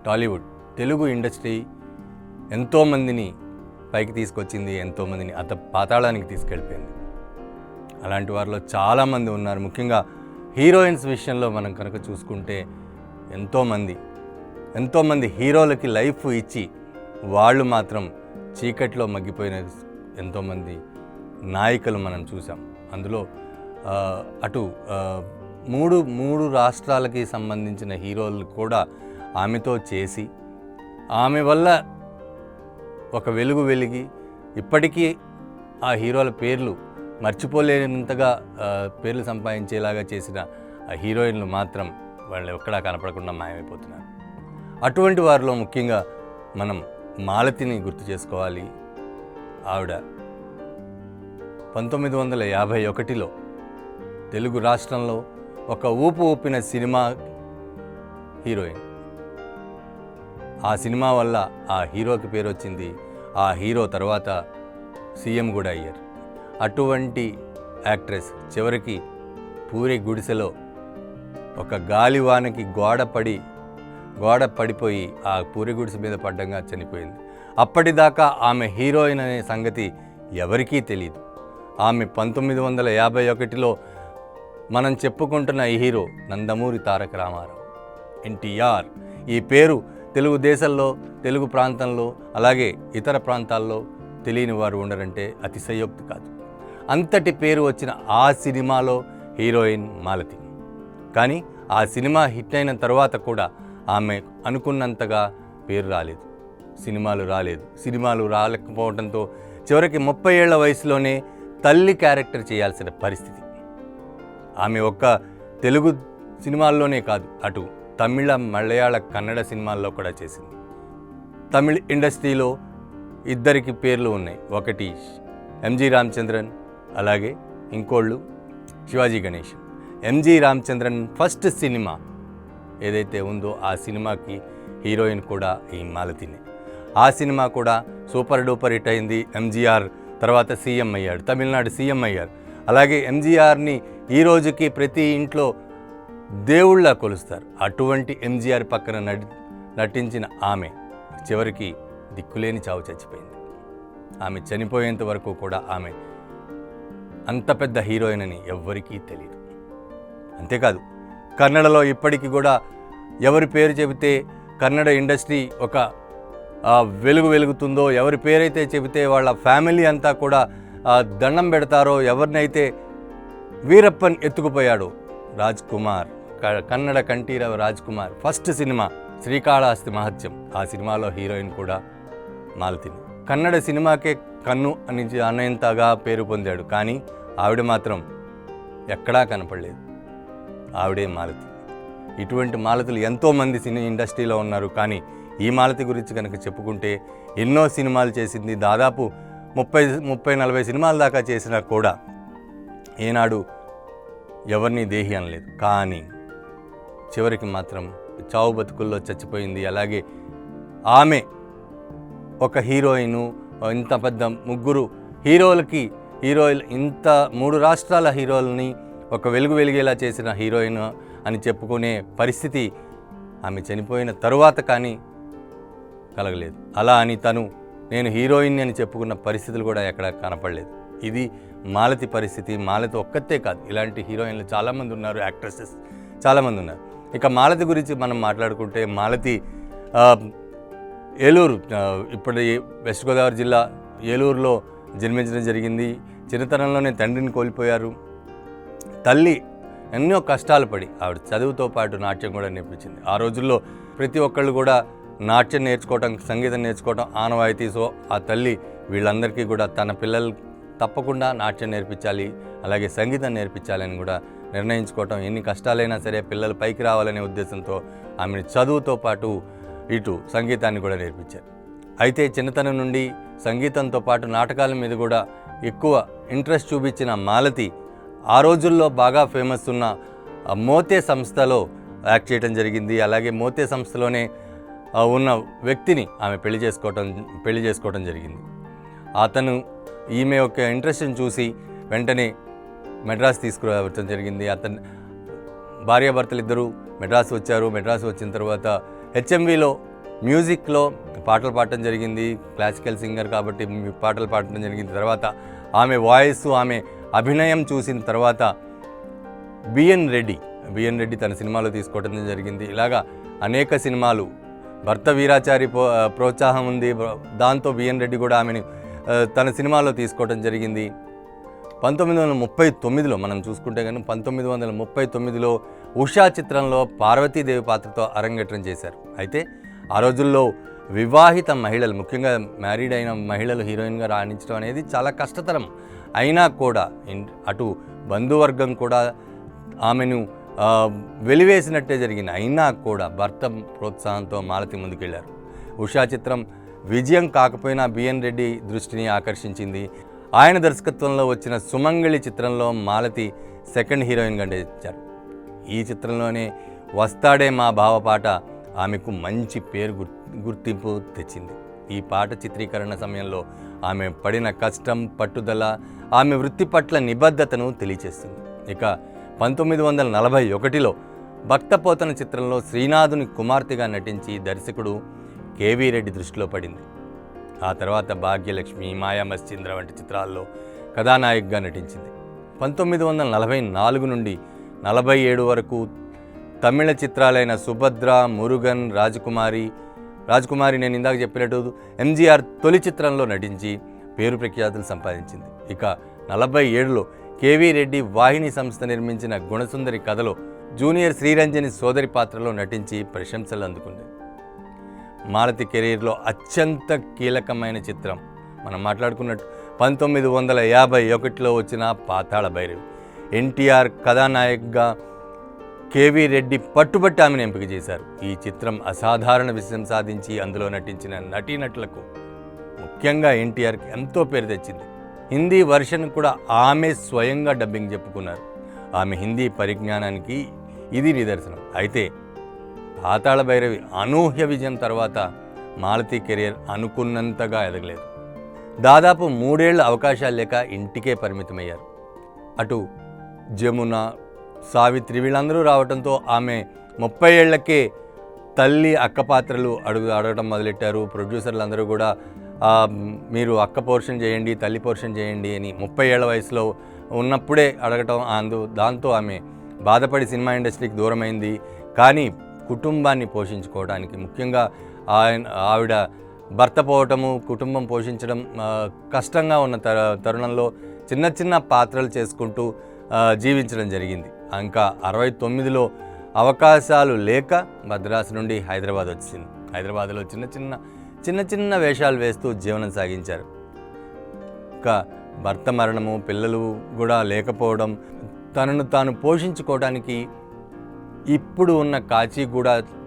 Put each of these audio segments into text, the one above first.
Tollywood Telugu industry ఎంతోమందిని పైకి తీసుకొచ్చింది, ఎంతోమందిని పాతాళానికి తీసుకెళ్ళిపోయింది. అలాంటి వారిలో చాలామంది ఉన్నారు. ముఖ్యంగా హీరోయిన్స్ విషయంలో మనం కనుక చూసుకుంటే ఎంతోమంది హీరోలకి లైఫ్ ఇచ్చి వాళ్ళు మాత్రం చీకట్లో మగ్గిపోయిన ఎంతోమంది నాయికలు మనం చూసాం. అందులో అటు మూడు రాష్ట్రాలకి సంబంధించిన హీరోలు కూడా ఆమెతో చేసి ఆమె వల్ల ఒక వెలుగు వెలిగి ఇప్పటికీ ఆ హీరోల పేర్లు మర్చిపోలేనంతగా పేర్లు సంపాదించేలాగా చేసిన ఆ హీరోయిన్లు మాత్రం వాళ్ళు ఎక్కడా కనపడకుండా మాయమైపోతున్నారు. అటువంటి వారిలో ముఖ్యంగా మనం మాలతిని గుర్తు చేసుకోవాలి. ఆవిడ 1951లో తెలుగు రాష్ట్రంలో ఒక ఊపిన సినిమా హీరోయిన్. ఆ సినిమా వల్ల ఆ హీరోకి పేరు వచ్చింది. ఆ హీరో తర్వాత సీఎం కూడా అయ్యారు. అటువంటి యాక్ట్రెస్ చివరికి పూరి గుడిసెలో ఒక గాలివానకి గోడ పడిపోయి ఆ పూరి గుడిసె మీద పడ్డంగా చనిపోయింది. అప్పటిదాకా ఆమె హీరోయిన్ అనే సంగతి ఎవరికీ తెలియదు. ఆమె 1951లో మనం చెప్పుకుంటున్న ఈ హీరో నందమూరి తారక రామారావు, ఎన్టీఆర్. ఈ పేరు తెలుగు దేశంలో, తెలుగు ప్రాంతంలో, అలాగే ఇతర ప్రాంతాల్లో తెలియని వారు ఉండరంటే అతిశయోక్తి కాదు. అంతటి పేరు వచ్చిన ఆ సినిమాలో హీరోయిన్ మాలతి. కానీ ఆ సినిమా హిట్ అయిన తర్వాత కూడా ఆమె అనుకున్నంతగా పేరు రాలేదు, సినిమాలు రాలేకపోవడంతో చివరికి 30 ఏళ్ల వయసులోనే తల్లి క్యారెక్టర్ చేయాల్సిన పరిస్థితి. ఆమె ఒక్క తెలుగు సినిమాల్లోనే కాదు, అటు తమిళ, మలయాళ, కన్నడ సినిమాల్లో కూడా చేసింది. తమిళ ఇండస్ట్రీలో ఇద్దరికి పేర్లు ఉన్నాయి. ఒకటి ఎంజి రామచంద్రన్, అలాగే ఇంకోళ్ళు Shivaji Ganesan. M G Ramachandran first cinema ఏదైతే ఉందో ఆ సినిమాకి హీరోయిన్ కూడా ఈ మాలతినే. ఆ సినిమా కూడా సూపర్ డూపర్ హిట్ అయింది. ఎంజీఆర్ తర్వాత సీఎం అయ్యాడు, తమిళనాడు సీఎం అయ్యారు. అలాగే ఎంజీఆర్ని ఈ రోజుకి ప్రతి ఇంట్లో దేవుళ్ళ కొలుస్తారు. అటువంటి ఎంజీఆర్ పక్కన నటించిన ఆమె చివరికి దిక్కులేని చావు చచ్చిపోయింది. ఆమె చనిపోయేంత వరకు కూడా ఆమె అంత పెద్ద హీరోయిన్ అని ఎవ్వరికీ తెలియదు. అంతేకాదు, కన్నడలో ఇప్పటికీ కూడా ఎవరి పేరు చెబితే కన్నడ ఇండస్ట్రీ ఒక వెలుగుతుందో, ఎవరి పేరైతే చెబితే వాళ్ళ ఫ్యామిలీ అంతా కూడా దండం పెడతారో, ఎవరినైతే వీరప్పన్ ఎత్తుకుపోయాడో రాజ్ కుమార్, కన్నడ కంఠీరవ రాజ్ కుమార్ ఫస్ట్ సినిమా శ్రీకాళహస్తి మహత్యం, ఆ సినిమాలో హీరోయిన్ కూడా మాలతిని. కన్నడ సినిమాకే కన్ను అని అనేంతగా పేరు పొందాడు. కానీ ఆవిడ మాత్రం ఎక్కడా కనపడలేదు. ఆవిడే మాలతి. ఇటువంటి మాలతులు ఎంతోమంది సినీ ఇండస్ట్రీలో ఉన్నారు. కానీ ఈ మాలతి గురించి కనుక చెప్పుకుంటే ఎన్నో సినిమాలు చేసింది. దాదాపు 30-40 సినిమాల దాకా చేసినా కూడా ఏనాడు ఎవరిని దేహి అనలేదు. కానీ చివరికి మాత్రం చావు బతుకుల్లో చచ్చిపోయింది. అలాగే ఆమె ఒక హీరోయిను, ఇంత పెద్ద ముగ్గురు హీరోయిన్ ఇంత 3 రాష్ట్రాల హీరోలని ఒక వెలిగేలా చేసిన హీరోయిన్ అని చెప్పుకునే పరిస్థితి ఆమె చనిపోయిన తరువాత కానీ కలగలేదు. అలా అని నేను హీరోయిన్ అని చెప్పుకున్న పరిస్థితులు కూడా ఎక్కడ కనపడలేదు. ఇది మాలతి పరిస్థితి. మాలతి ఒక్కతే కాదు, ఇలాంటి హీరోయిన్లు చాలామంది ఉన్నారు, యాక్ట్రెసెస్ చాలామంది ఉన్నారు. ఇక మాలతి గురించి మనం మాట్లాడుకుంటే, మాలతి ఏలూరు, ఇప్పుడు వెస్ట్ గోదావరి జిల్లా ఏలూరులో జన్మించడం జరిగింది. చిన్నతనంలోనే తండ్రిని కోల్పోయారు. తల్లి ఎన్నో కష్టాలు పడి ఆవిడ చదువుతో పాటు నాట్యం కూడా నేర్పించింది. ఆ రోజుల్లో ప్రతి ఒక్కళ్ళు కూడా నాట్యం నేర్చుకోవటం, సంగీతం నేర్చుకోవటం ఆనవాయితీ. సో ఆ తల్లి వీళ్ళందరికీ కూడా తన పిల్లలు తప్పకుండా నాట్యం నేర్పించాలి, అలాగే సంగీతం నేర్పించాలని కూడా నిర్ణయించుకోవటం. ఎన్ని కష్టాలైనా సరే పిల్లలు పైకి రావాలనే ఉద్దేశంతో ఆమెను చదువుతో పాటు ఇటు సంగీతాన్ని కూడా నేర్పించారు. అయితే చిన్నతనం నుండి సంగీతంతో పాటు నాటకాల మీద కూడా ఎక్కువ ఇంట్రెస్ట్ చూపించిన మాలతి ఆ రోజుల్లో బాగా ఫేమస్ ఉన్న మోతే సంస్థలో యాక్ట్ చేయడం జరిగింది. అలాగే మోతే సంస్థలోనే ఉన్న వ్యక్తిని ఆమె పెళ్లి చేసుకోవడం జరిగింది. అతను ఈమె యొక్క ఇంట్రెస్ట్ని చూసి వెంటనే మెడ్రాస్ తీసుకురావడం జరిగింది. భార్యాభర్తలు ఇద్దరు మెడ్రాస్ వచ్చారు. మెడ్రాస్ వచ్చిన తర్వాత హెచ్ఎంవిలో మ్యూజిక్లో పాటలు పాడటం జరిగింది. క్లాసికల్ సింగర్ కాబట్టి పాటలు పాడటం జరిగింది. తర్వాత ఆమె వాయిస్, ఆమె అభినయం చూసిన తర్వాత బిఎన్ రెడ్డి తన సినిమాలో తీసుకోవడం జరిగింది. ఇలాగా అనేక సినిమాలు, భర్త వీరాచారి ప్రోత్సాహం ఉంది, దాంతో బిఎన్ రెడ్డి కూడా ఆమెను తన సినిమాలో తీసుకోవడం జరిగింది. 1939లో మనం చూసుకుంటే కానీ 1939లో ఉషా చిత్రంలో పార్వతీదేవి పాత్రతో అరంగేట్రం చేశారు. అయితే ఆ రోజుల్లో వివాహిత మహిళలు, ముఖ్యంగా మ్యారీడ్ అయిన మహిళలు హీరోయిన్గా రాణించడం అనేది చాలా కష్టతరం. అయినా కూడా అటు బంధువర్గం కూడా ఆమెను వెలివేసినట్టే జరిగింది. అయినా కూడా భర్త ప్రోత్సాహంతో మాలతి ముందుకెళ్లారు. ఉషా చిత్రం విజయం కాకపోయినా బిఎన్ రెడ్డి దృష్టిని ఆకర్షించింది. ఆయన దర్శకత్వంలో వచ్చిన సుమంగళి చిత్రంలో మాలతి సెకండ్ హీరోయిన్గా నటించారు. ఈ చిత్రంలోనే వస్తాడే మా బావ పాట ఆమెకు మంచి పేరు గుర్తింపు తెచ్చింది. ఈ పాట చిత్రీకరణ సమయంలో ఆమె పడిన కష్టం, పట్టుదల, ఆమె వృత్తి పట్ల నిబద్ధతను తెలియచేస్తుంది. ఇక 1941లో భక్తపోతన చిత్రంలో శ్రీనాథుని కుమార్తెగా నటించి దర్శకుడు కేవీ రెడ్డి దృష్టిలో పడింది. ఆ తర్వాత భాగ్యలక్ష్మి, మాయా మశ్చంద్ర వంటి చిత్రాల్లో కథానాయకగా నటించింది. 1944 నుండి 47 వరకు తమిళ చిత్రాలైన సుభద్ర, మురుగన్, రాజకుమారి నేను ఇందాక చెప్పినట్టు ఎంజీఆర్ తొలి చిత్రంలో నటించి పేరు ప్రఖ్యాతులు సంపాదించింది. ఇక 47లో కేవీ రెడ్డి వాహిని సంస్థ నిర్మించిన గుణసుందరి కథలో జూనియర్ శ్రీరంజని సోదరి పాత్రలో నటించి ప్రశంసలు అందుకుంది. మాలతి కెరీర్లో అత్యంత కీలకమైన చిత్రం మనం మాట్లాడుకున్నట్టు 1951లో వచ్చిన పాతాళ భైరవి. ఎన్టీఆర్ కథానాయకగా కేవీ రెడ్డి పట్టుబట్టి ఆమెను ఎంపిక చేశారు. ఈ చిత్రం అసాధారణ విజయం సాధించి అందులో నటించిన నటీనటులకు, ముఖ్యంగా ఎన్టీఆర్కి ఎంతో పేరు తెచ్చింది. హిందీ వర్షన్ కూడా ఆమె స్వయంగా డబ్బింగ్ చెప్పుకున్నారు. ఆమె హిందీ పరిజ్ఞానానికి ఇది నిదర్శనం. అయితే పాతాళ భైరవి అనూహ్య విజయం తర్వాత మాలతి కెరియర్ అనుకున్నంతగా ఎదగలేదు. దాదాపు 3 ఏళ్ల అవకాశాలు లేక ఇంటికే పరిమితమయ్యారు. అటు జమున, సావిత్రి వీళ్ళందరూ రావడంతో ఆమె 30 ఏళ్లకే తల్లి, అక్క పాత్రలు అడగడం మొదలెట్టారు. ప్రొడ్యూసర్లు అందరూ కూడా మీరు అక్క పోర్షన్ చేయండి, తల్లి పోర్షన్ చేయండి అని 30 ఏళ్ల వయసులో ఉన్నప్పుడే అడగటం, దాంతో ఆమె బాధపడి సినిమా ఇండస్ట్రీకి దూరమైంది. కానీ కుటుంబాన్ని పోషించుకోవడానికి, ముఖ్యంగా ఆవిడ భర్త పోవటము, కుటుంబం పోషించడం కష్టంగా ఉన్న తరుణంలో చిన్న చిన్న పాత్రలు చేసుకుంటూ జీవించడం జరిగింది. ఇంకా 69లో అవకాశాలు లేక మద్రాసు నుండి హైదరాబాద్ వచ్చింది. హైదరాబాద్లో చిన్న చిన్న వేషాలు వేస్తూ జీవనం సాగించారు. ఇంకా భర్త మరణము, పిల్లలు కూడా లేకపోవడం, తనను తాను పోషించుకోవడానికి ఇప్పుడు ఉన్న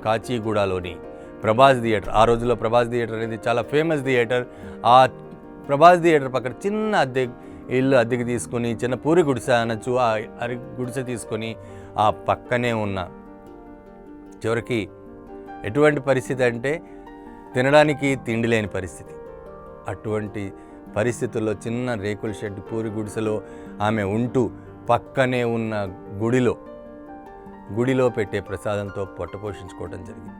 కాచిగూడలోని ప్రభాస్ థియేటర్, ఆ రోజుల్లో ప్రభాస్ థియేటర్ అనేది చాలా ఫేమస్ థియేటర్. ఆ ప్రభాస్ థియేటర్ పక్కన చిన్న ఇల్లు అద్దెకి తీసుకొని, చిన్న పూరి గుడిసె అనొచ్చు, ఆ గుడిసె తీసుకొని ఆ పక్కనే ఉన్న, చివరికి ఎటువంటి పరిస్థితి అంటే తినడానికి తిండి లేని పరిస్థితి. అటువంటి పరిస్థితుల్లో చిన్న రేకుల షెడ్, పూరి గుడిసెలో ఆమె ఉంటూ పక్కనే ఉన్న గుడిలో పెట్టే ప్రసాదంతో పొట్ట పోషించుకోవడం జరిగింది.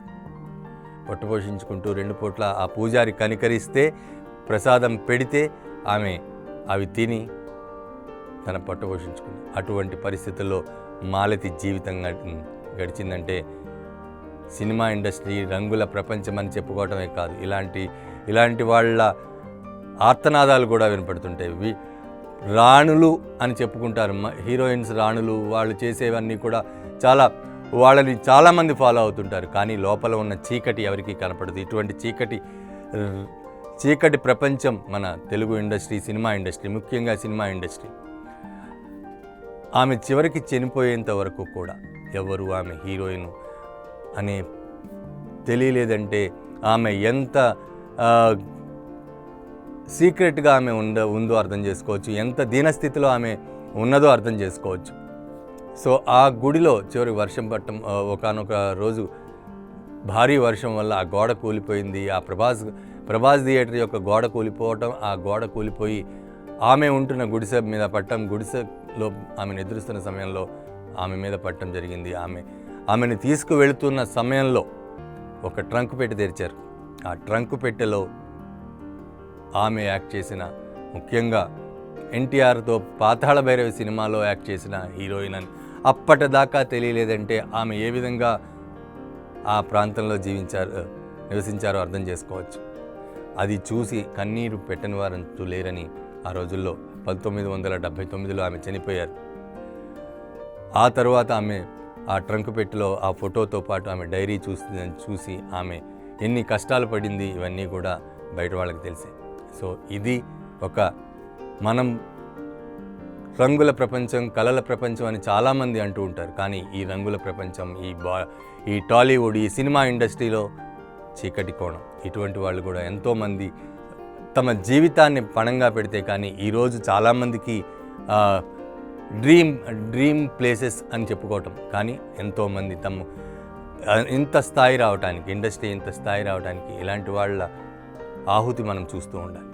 పొట్ట పోషించుకుంటూ 2 పూట్ల ఆ పూజారి కనికరిస్తే ప్రసాదం పెడితే ఆమె అవి తిని తన పొట్ట పోషించుకుంది. అటువంటి పరిస్థితుల్లో మాలతి జీవితం గడిచిందంటే సినిమా ఇండస్ట్రీ రంగుల ప్రపంచం అని చెప్పుకోవటమే కాదు, ఇలాంటి వాళ్ళ ఆర్తనాదాలు కూడా వినపడుతుంటాయి. రాణులు అని చెప్పుకుంటారు, హీరోయిన్స్ రాణులు. వాళ్ళు చేసేవన్నీ కూడా వాళ్ళని చాలామంది ఫాలో అవుతుంటారు. కానీ లోపల ఉన్న చీకటి ఎవరికీ కనపడదు. ఇటువంటి చీకటి ప్రపంచం మన తెలుగు ఇండస్ట్రీ, సినిమా ఇండస్ట్రీ, ముఖ్యంగా సినిమా ఇండస్ట్రీ. ఆమె చివరికి చనిపోయేంత వరకు కూడా ఎవరు ఆమె హీరోయిన్ అనే తెలియలేదంటే ఆమె ఎంత సీక్రెట్గా ఆమె ఉందో అర్థం చేసుకోవచ్చు, ఎంత దీనస్థితిలో ఆమె ఉన్నదో అర్థం చేసుకోవచ్చు. సో ఆ గుడిలో చివరికి వర్షం పట్టడం, ఒకానొక రోజు భారీ వర్షం వల్ల ఆ గోడ కూలిపోయింది. ఆ ప్రభాస్ థియేటర్ యొక్క గోడ కూలిపోవటం, ఆ గోడ కూలిపోయి ఆమె ఉంటున్న గుడిసె మీద పట్టడం, గుడిసెలో ఆమెను ఎదురుస్తున్న సమయంలో ఆమె మీద పట్టడం జరిగింది. ఆమెను తీసుకువెళుతున్న సమయంలో ఒక ట్రంక్ పెట్టి తెరిచారు. ఆ ట్రంక్ పెట్టెలో ఆమె యాక్ట్ చేసిన, ముఖ్యంగా ఎన్టీఆర్తో పాతాళ భైరవి సినిమాలో యాక్ట్ చేసిన హీరోయిన్ అని అప్పటిదాకా తెలియలేదంటే ఆమె ఏ విధంగా ఆ ప్రాంతంలో నివసించారో అర్థం చేసుకోవచ్చు. అది చూసి కన్నీరు పెట్టని వారంటూ లేరని ఆ రోజుల్లో 1979లో ఆమె చనిపోయారు. ఆ తర్వాత ఆమె ఆ ట్రంక్ పెట్టెలో ఆ ఫోటోతో పాటు ఆమె డైరీ చూసి ఆమె ఎన్ని కష్టాలు పడింది ఇవన్నీ కూడా బయట వాళ్ళకి తెలిసాయి. సో ఇది ఒక మనం రంగుల ప్రపంచం, కళల ప్రపంచం అని చాలామంది అంటూ ఉంటారు. కానీ ఈ రంగుల ప్రపంచం, ఈ టాలీవుడ్, ఈ సినిమా ఇండస్ట్రీలో చీకటి కోణం. ఇటువంటి వాళ్ళు కూడా ఎంతోమంది తమ జీవితాన్ని పణంగా పెడితే కానీ ఈరోజు చాలామందికి డ్రీమ్ ప్లేసెస్ అని చెప్పుకోవటం, కానీ ఎంతోమంది ఇంత స్థాయి రావడానికి, ఇండస్ట్రీ ఇంత స్థాయి రావడానికి ఇలాంటి వాళ్ళ ఆహుతి మనం చూస్తూ ఉండాలి.